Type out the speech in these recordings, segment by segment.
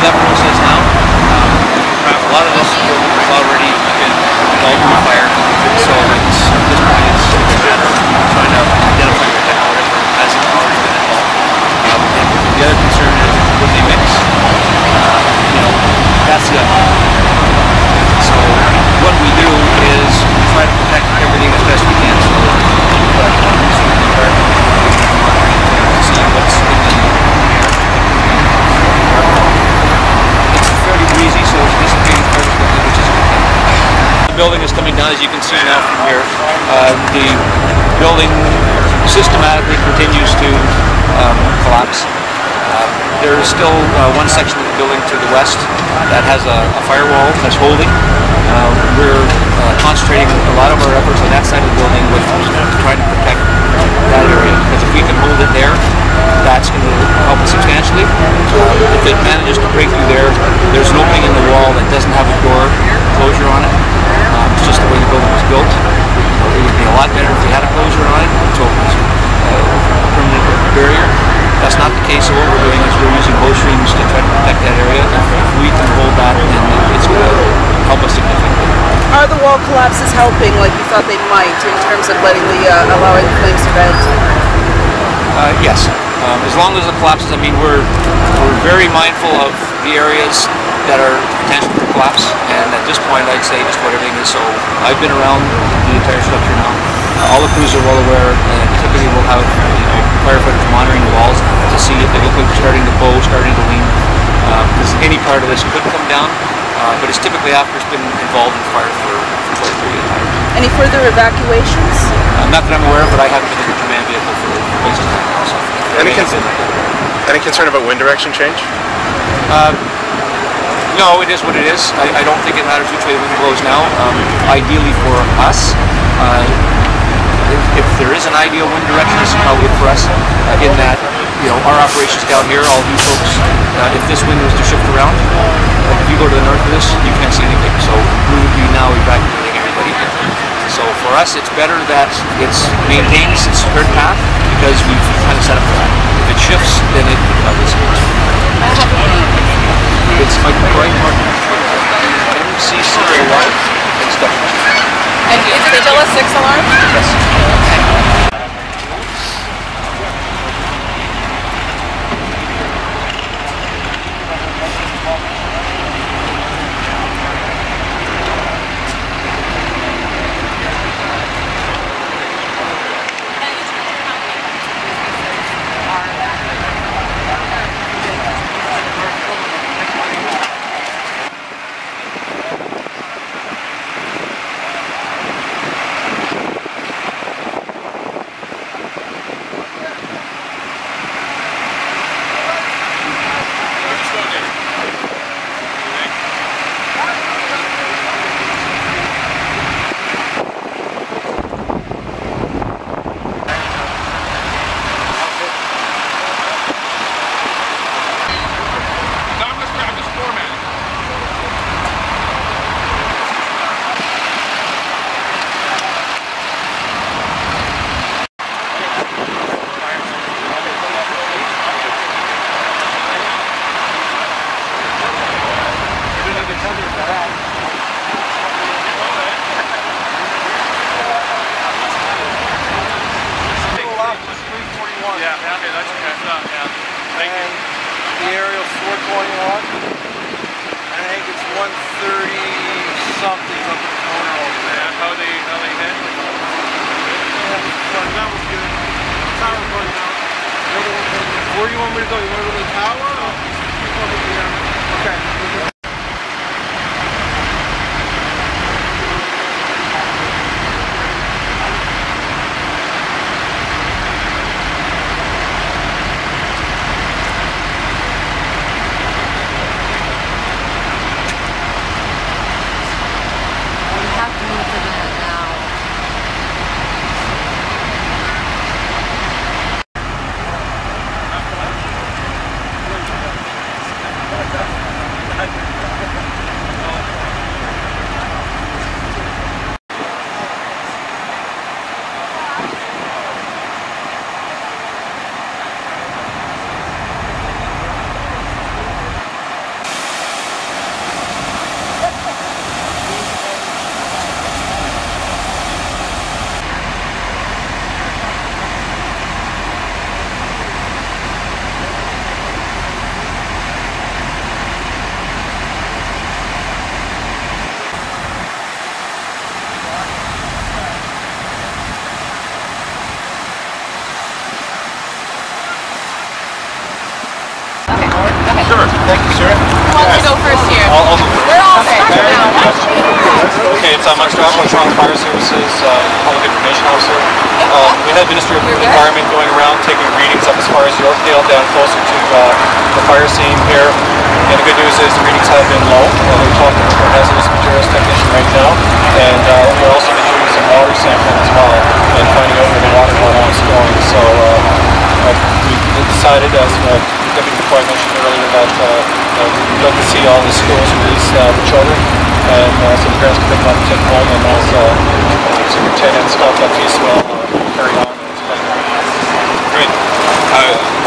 through that process now. A lot of this building has already been involved in the fire, so it's, at this point it's a matter of trying to identify and protect whatever hasn't already been involved. And the other concern is when they mix, that's the other. So what we do is we try to protect everything as best we can. So using the environment to see what's in the air. It's fairly breezy, so it's dissipating particles, which is a good thing. The building is coming down, as you can see now from here. The building systematically continues to collapse. There is still one section of the building to the west that has a firewall that's holding. We're concentrating a lot of our efforts on that side of the building with trying to protect that area, because if we can hold it there, that's going to help us substantially. If it manages to break through there, there's an opening in the wall that doesn't have a door closure on it. It's just the way the building was built. It would be a lot better if we had a closure on it, so it's a permanent barrier. That's not the case, so what we're doing is we're using bow streams to try to protect that area. If we can hold that, then it's going to help us significantly. Are the wall collapses helping like you thought they might in terms of allowing the flames to vent? Yes. As long as it collapses, I mean, we're very mindful of the areas that are potential for collapse, and at this point I'd say just what everything is. So I've been around the entire structure now. All the crews are well aware, and typically we'll have firefighters monitoring the walls to see if they look like they're starting to bow, starting to lean, because any part of this could come down, but it's typically after it's been involved in fire for quite a period of time. Any further evacuations? Not that I'm aware of, but I haven't been in the command vehicle for quite some time now. So any concern about wind direction change? No, it is what it is. I don't think it matters which way the wind blows now. Ideally for us, if there is an ideal wind direction, this is probably good for us in that, our operations down here, all you folks, if this wind was to shift around, like if you go to the north of this, you can't see anything. So we would be now evacuating everybody. So for us, it's better that it maintains its current path because we've kind of set up for that. If it shifts, then it could cause us. It's like right mark MCC1 and stuff. And is it still a 6 alarm? Yes. The aerial's 421. I think it's 130 something up the corner over there. How they hit? That was good. The tower's running out. Where do you want me to go? You want to go to the tower? Or over here? Okay. Sure. Thank you, sir. Who wants to go first here? I'll go first. We're all stuck now. Okay, it's Mike Strappo, Toronto Fire Services, Public Information Officer. We had Minister of Environment going around taking readings up as far as Yorkdale, down closer to the fire scene here. And the good news is the readings have been low. We're talking to our hazardous materials technician right now. And we've also been doing some water sampling as well and finding out where the water level is going. So we decided, as Deputy McCoy mentioned earlier, that we'd love to see all the schools release the children, and so the parents can pick them up and take them home, and as Superintendent Scott Baptiste will carry on and explain that. Great.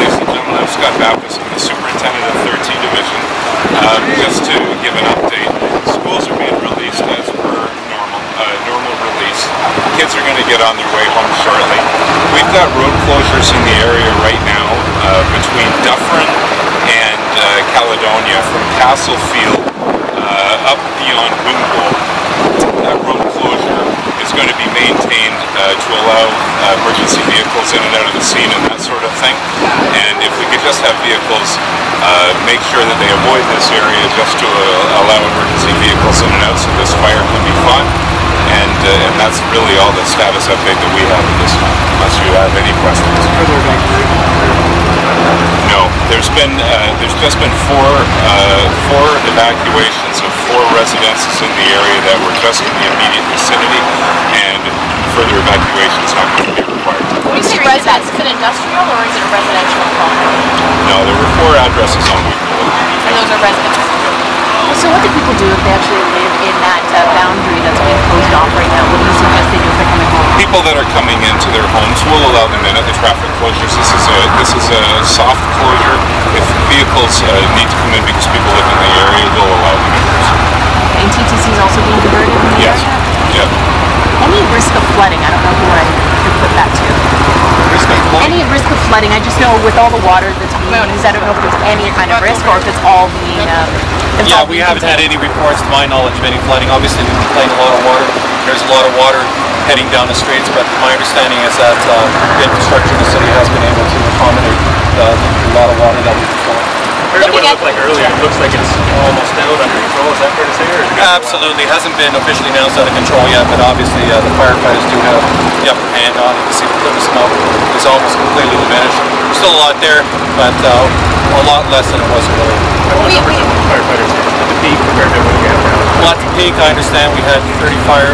Ladies and gentlemen, I'm Scott Baptiste. I'm the Superintendent of 13 Division. Just to give an update, schools are being released as per normal release. Kids are going to get on their way home shortly. We've got road closures in the area right now between Dufferin and Caledonia, from Castlefield up beyond Wingbowl. That road closure is going to be maintained to allow emergency vehicles in and out of the scene and that sort of thing. And if we could just have vehicles make sure that they avoid this area just to allow emergency vehicles in and out so this fire can be fought. And that's really all the status update that we have at this time, unless you have any questions. No, there's just been four evacuations of 4 residences in the area that were just in the immediate vicinity, and further evacuation is not going to be required. When you say residence, is it industrial or is it a residential property? No, there were 4 addresses on Wheatfield. And those are residential. So what do people do if they actually live in that boundary that's being closed off right now? What do you suggest they do if they're coming home? People that are coming into their homes, will allow them in at the traffic closures. This is a soft closure. If vehicles need to come in because people live in the area, we'll allow them in. And TTC is also being diverted in the Yes. area? Yep. Any risk of flooding? I don't know who I could put that to. Risk of flooding? Any risk of flooding? I just know with all the water that's being used, I don't know if there's any kind of risk or if it's all being... Yeah, we haven't had any reports to my knowledge of any flooding. Obviously, we've been playing a lot of water. There's a lot of water heading down the streets, but my understanding is that the infrastructure in the city has been able to accommodate the lot of water that we've flowing. Compared to what it looked like earlier, it looks like it's almost out under control. Is that fair to say? Or is it Absolutely. It hasn't been officially announced out of control yet, but obviously the firefighters do have the upper hand on it. You see the plume of smoke is almost completely diminished. There's still a lot there, but a lot less than it was earlier. what numbers of firefighters at the peak compared to what we have now? Well, at the peak, I understand we had 30 fire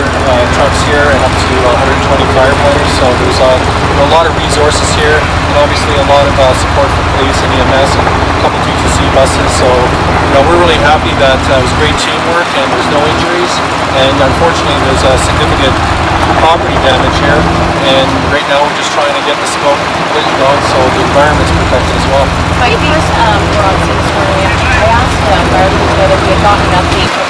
trucks here and up to 120 firefighters, so there's a lot of resources here, and obviously a lot of support for police and EMS and a couple TTC buses, so we're really happy that it was great teamwork and there's no injuries, and unfortunately there's significant property damage here, and right now we're just trying to get the smoke completely gone so the environment's protected as well. Right, first, we're on City Square. I asked Marty whether we had gotten an update from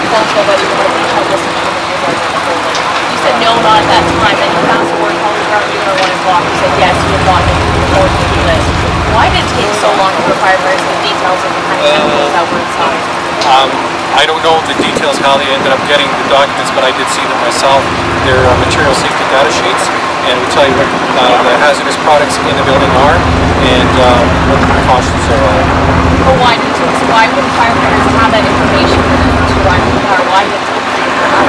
Foamco whether you wanted to tell us if you were in the building. You said no, not at that time. Then you fast forward, probably around noon or 1 o'clock. You said yes, you had gotten it before to do this. Why did it take so long for the firefighters and the details of the kind of chemicals that were inside? I don't know the details how they ended up getting the documents, but I did see them myself. They're material safety data sheets, and we tell you what the hazardous products in the building are and what the precautions are. But why would firefighters have that information for them to run the car? Why did it take so long?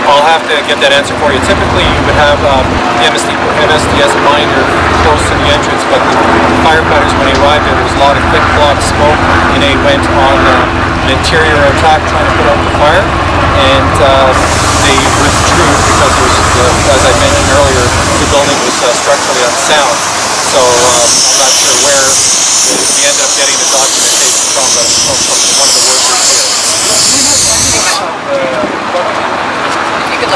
I'll have to get that answer for you. Typically, you would have the MSDS binder close to the entrance, but the firefighters, when they arrived there was a lot of thick block smoke, and they went on an interior attack trying to put out the fire, and they withdrew because as I mentioned earlier, the building was structurally unsound. So I'm not sure where we ended up getting the documentation from, but it's from one of the workers here.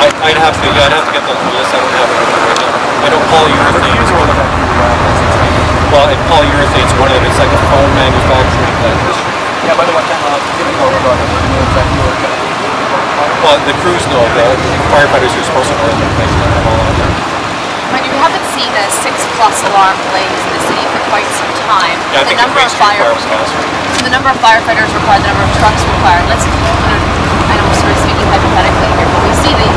I'd have to get the list. I don't have it right now. I know polyurethane is one of them. Well, polyurethane is one of them. It's like a foam manufacturing industry. Yeah, by the way, giving over about it, you know exactly what we're going to do. Well, the crews know. The firefighters are supposed to know information on them all out there. When you haven't seen a 6-plus alarm blaze in the city for quite some time, Yeah, I think the phase 3 fire was faster. the number of firefighters required, the number of trucks required. Let's, I know we're sort of speaking hypothetically here, but we see the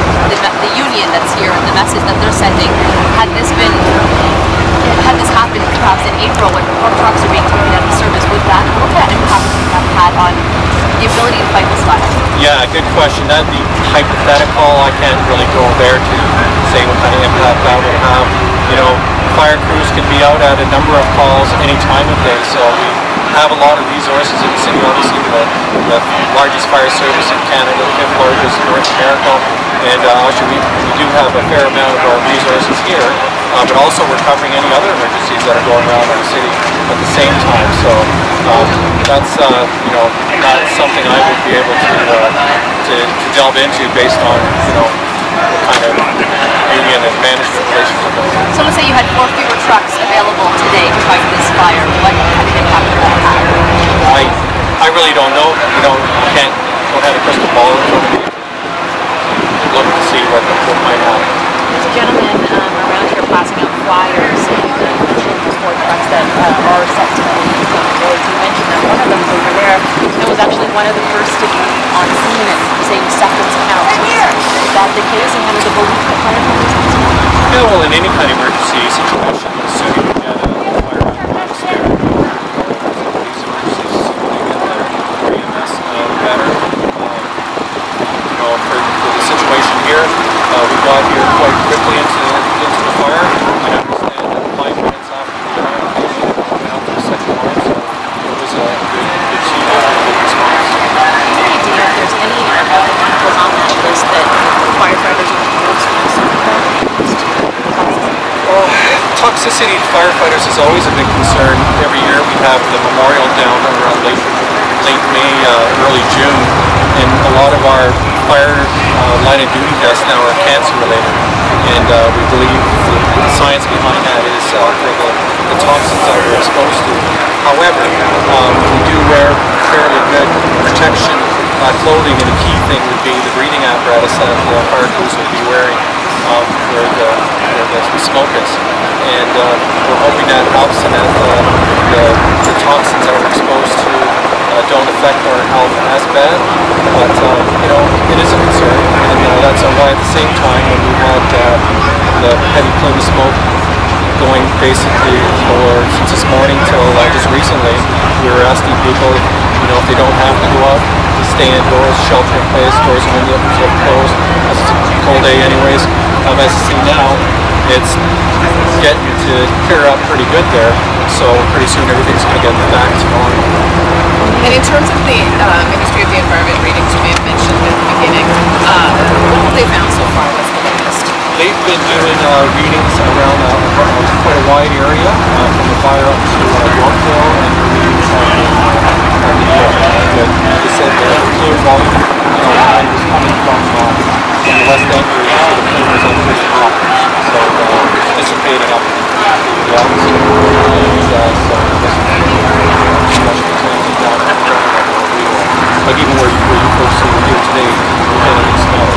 union that's here and the message that they're sending. Had this happened perhaps in April when more trucks are being taken out of service, would that impact Yeah, good question. That'd be hypothetical. I can't really go there to say what kind of impact that would have. You know, fire crews can be out at a number of calls any time of day, so we have a lot of resources in the city. Obviously, the largest fire service in Canada, the 5th largest in North America, and actually we do have a fair amount of our resources here, but also we're covering any other emergencies that are going around in the city at the same time. So that's you know, that's something I would be able to delve into based on, you know, what kind of union and management relationship. So let's say you had 4 fewer trucks available today to fight this fire. What kind of impact would that have? I really don't know. You know, don't have a crystal ball in front of me. Look to see what might happen. There's a gentleman around here passing out flyers and mentioning the 4 trucks that are set to be on the roads. You mentioned that one of them over there, it was actually one of the first to be on scene and saying seconds count. Is that the case, and kind of the belief that firefighters have? Yeah, well, in any kind of emergency situation, the city would get a fire ambulance there. These emergencies, they get their EMS better. You know, for the situation here, we got here quite quickly into the fire. I understand that 5 minutes after the application, we went out to the second alarm, so it was a good team effort, good response. Any idea if there's any of the people on that list that firefighters are most concerned about? Well, toxicity to firefighters is always a big concern. Every year we have the memorial down around late May, early June, and a lot of our fire line of duty deaths now are cancer related, and we believe the science behind that is for the toxins that we're exposed to. However, we do wear fairly good protection clothing, and a key thing would be the breathing apparatus that the fire crews would be wearing where the smoke is, and we're hoping that helps and that the toxins that we're exposed to don't affect our health as bad, but you know, it is a concern, and that's why at the same time when we had the heavy plume of smoke going basically since this morning till just recently, we were asking people, you know, if they don't have to go out, to stay indoors, shelter in place, doors and windows are closed. It's a cold day anyways. As you see now, it's getting to clear up pretty good there, so pretty soon everything's going to get back to normal. And in terms of the Ministry of the Environment readings you may have mentioned at the beginning, what have they found so far? What's the latest? They've been doing readings around quite a wide area, from the fire up to Yorkville and readings on the like I said, the plume volume was coming from the west end where the plume was on the top, so it's dissipating up the atmosphere, and so like even where you folks are here today, we're getting it smell.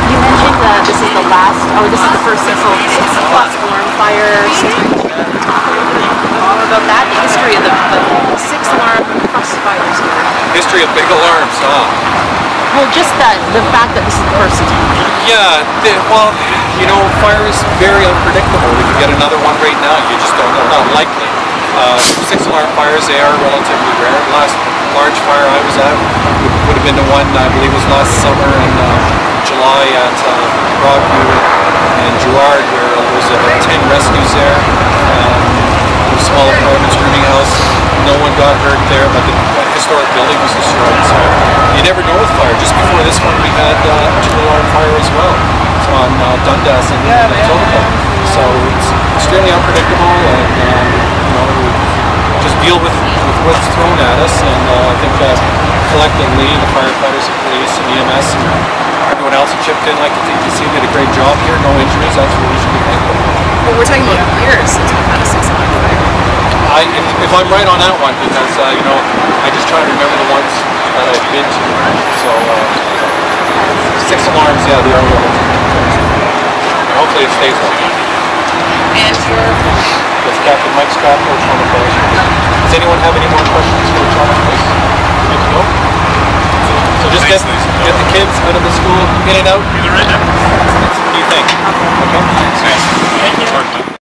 You mentioned this is the last, or this is the first 6 plus alarm fires. More about that, the history of the 6 alarm plus fires here. History of big alarms, Well, just the fact that this is the first. Yeah, well, you know, fire is very unpredictable. We could get another one right now, you just don't know, not likely. 6 alarm fires, they are relatively rare. The last large fire I was at would have been the one, I believe was last summer in July at Broadview and Girard, where there was 10 rescues there. Small apartments, rooming house. No one got hurt there, but the historic building was destroyed. So you never know with fire. Just before this one, we had a 2-alarm fire as well. So on Dundas and Etobicoke. So it's extremely unpredictable, and you know, we just deal with what's thrown at us. And I think that collectively, the firefighters and police and EMS and everyone else who chipped in, like the TTC, did a great job here. No injuries. That's what we should be thankful for. Well, we're talking about years since we've had a 6-alarm fire. If I'm right on that one, because you know, I just try to remember the ones that I've been to. So 6 alarms, yeah, they are and hopefully it stays like that. And your That's Captain Mike Scott, Coach on the Fellowship. Does anyone have any more questions for John? Good to go. So just get the kids out of the school, in and out. Either in. That's the key thing. Okay. Thank you.